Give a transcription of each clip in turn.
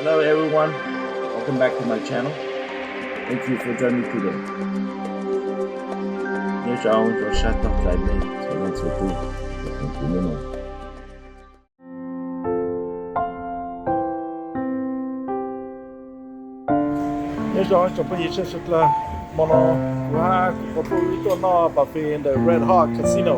Hello everyone, welcome back to my channel. Thank you for joining me today. Nhớ cho ông cho sát tóc lại lên cho nên số tu để không cứ nên nổi. Nhớ cho ông chụp hình rất là mono và có tôi cho nó bảo vệ in the Red Hawk Casino.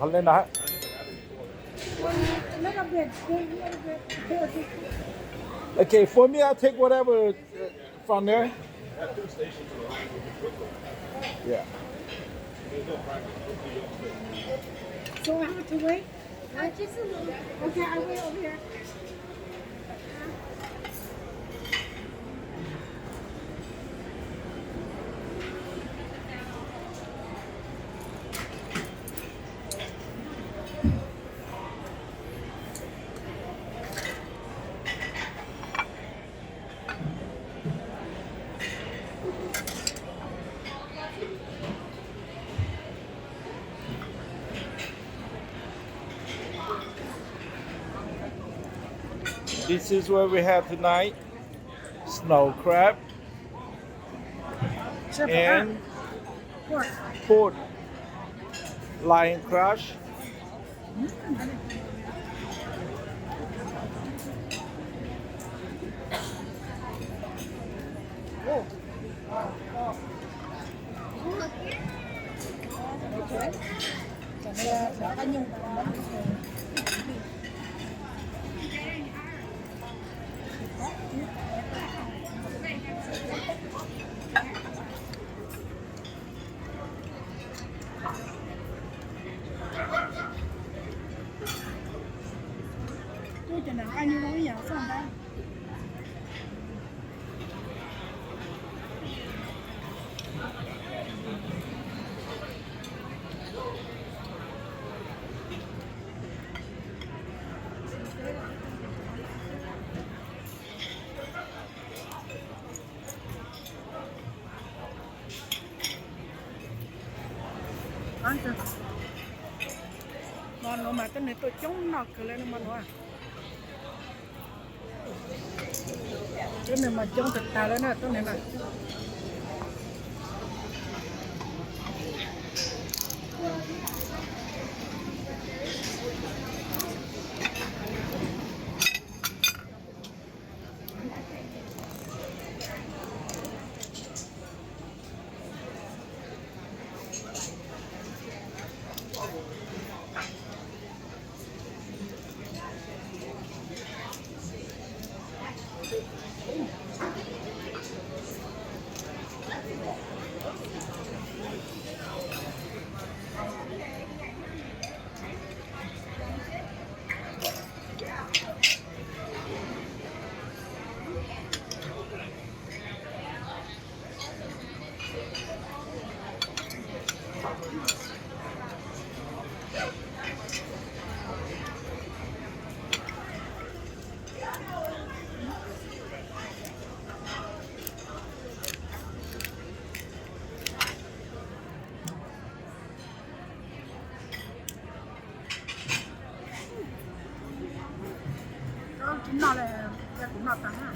Hold lên đó. Okay, for me, I'll take whatever from there. Yeah. So I have to wait? Just a little. Okay, I'll wait over here. This is what we have tonight: snow crab and pork lion crush. Ngon mà cái này tôi chống nọc lên mà nó cái này mà chống thịt tàu lên nè cái này này. Cũng nó là cũng nó tặng à.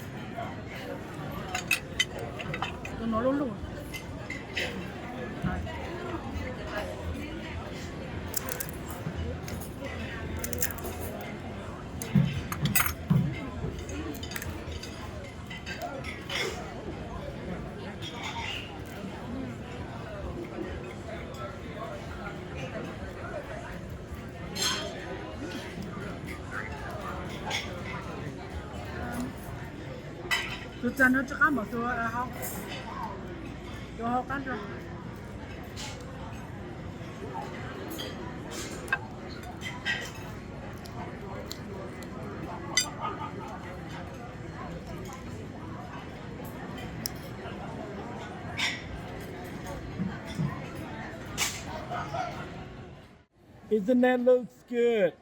Nó luôn luôn. tôi cho nó cho một tôi không tôi không cắn rồi Isn't that looks good?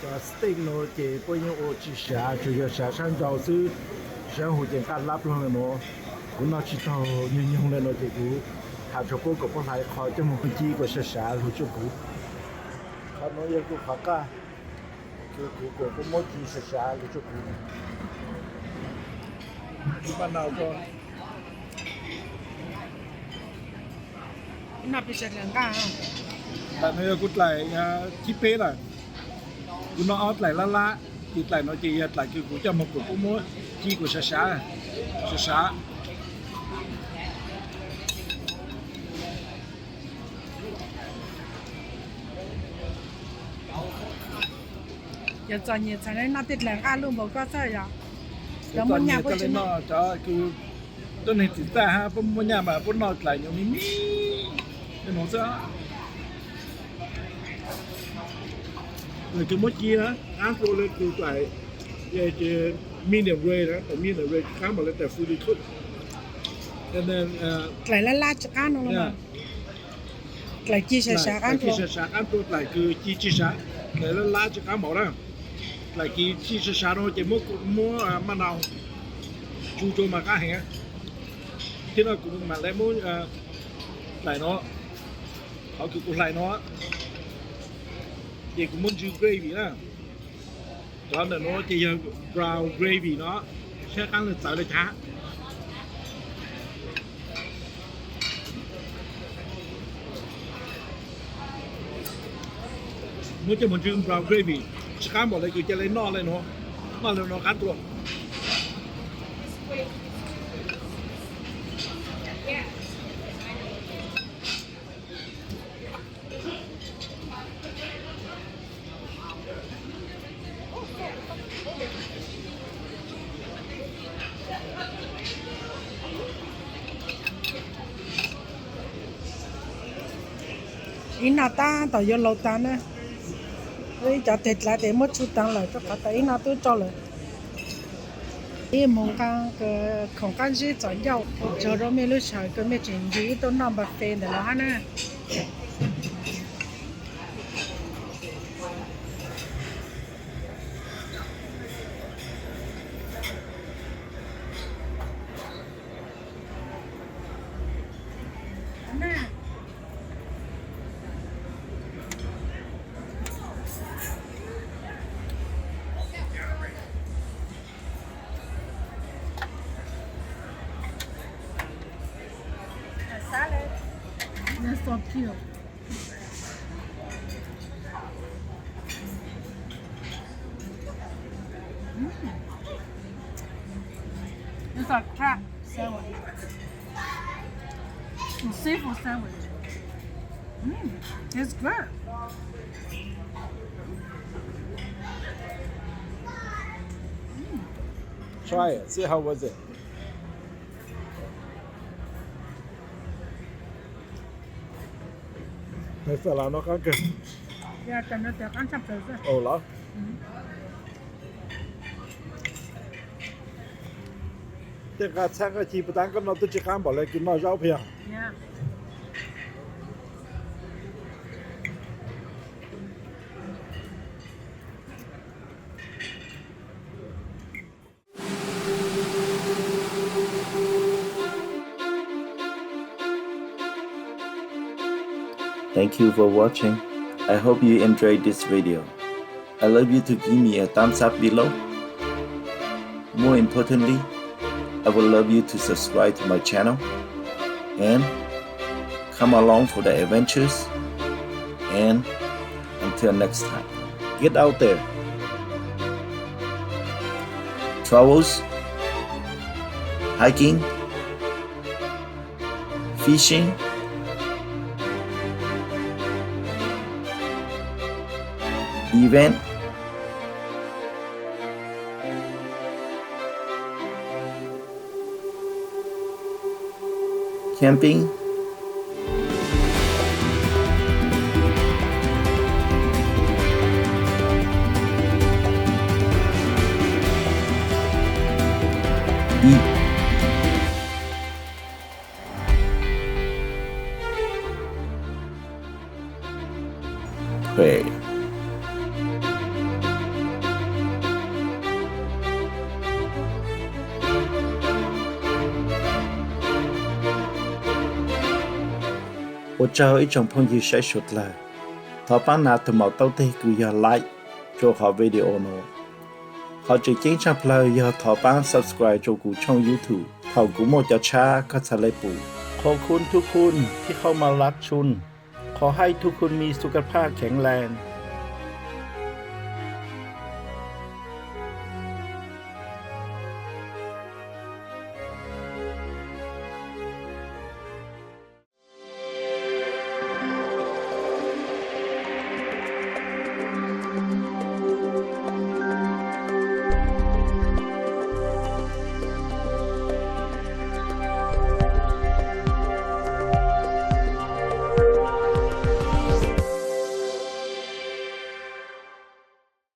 Cho steak nó chỉ bao nhiêu ô chỉ xả, chủ yếu xả sang rau sư, sáng hồi chỉ cắt lắp luôn nó, cũng nó chỉ thầu nhung lên nó chỉ cũ, hạt cho cô có lại khỏi cho một cái chi của xả rồi cho cũ, hạt nó giờ cũng khó cả, cái cũ của mỗi chi xả rồi cho cũ, đi ban nào cho nó bị chết lần cả bạn ơi cũng lại chip pé rồi cũng nó ót lại lá thì lại nó chỉ lại cái của cho một của mỗi chi của xả giờ cho nhiều cho nên nó tiệt lần cả luôn bảo có sao vậy rồi muốn nhà cái nó cho cứ tôi này thì ta ha muốn nhà mà muốn nó lại nhiều mí cái nó sao rồi cái mỗi chi đó ăn tôi lên cứ lại cái medium rare đóแต่ medium rare ข้ามมาแล้วแต่ fully cooked and then lại la cho ăn nó mà lại chia sẻ ăn chia sẻ ăn tôi lại cứ chia sẻ để nó lá cho cá mỏ đó lại chia sẻ nó chỉ mua mà nào chú cho mà cá hẹ thế nó cũng mà lấy mua lại nó họ cứ cũng lại nó thì cũng muốn chữ gravy đó đó là nó chỉ brown gravy nó sẽ ăn được sợ được chả muốn cho một chữ brown gravy sẽ ăn một lại cứ cho lấy no lên nó cắt luôn in nào ta tao vô lâu ta nữa rồi cho thịt lại để một chút tăng lại cho cả tay nào tôi cho lại đi mong cái không can gì cho nhau cho rồi mình lúc sau cái mình chuyển gì tôi nằm bật phèn để nó nữa That's so cute. It's a crab sandwich. A seafood sandwich. It's good. Try it. See how was it? Này phải là nó có kìa. Yeah, cho nó được ăn sắp tới rồi. Ồ lắm. Thế cả sáng cái chi bữa nó tôi chỉ khám bảo là cái nó rau phiền. Yeah. Thank you for watching. I hope you enjoyed this video. I love you to give me a thumbs up below. More importantly, I would love you to subscribe to my channel and come along for the adventures. And until next time, get out there. Travels hiking, fishing, event, camping, eat, pray. Ủa cháu ít trong phong gì sẽ sụt là thọ bán nà từ màu tao tê cứ giờ like cho họ video nó họ chỉ chính trong lời giờ thọ bán subscribe cho cụ trong YouTube thọ cụ một cho cha có thể lấy bùขอบคุณทุกคนที่เข้ามารับชมขอให้ทุกคนมีสุขภาพแข็งแรง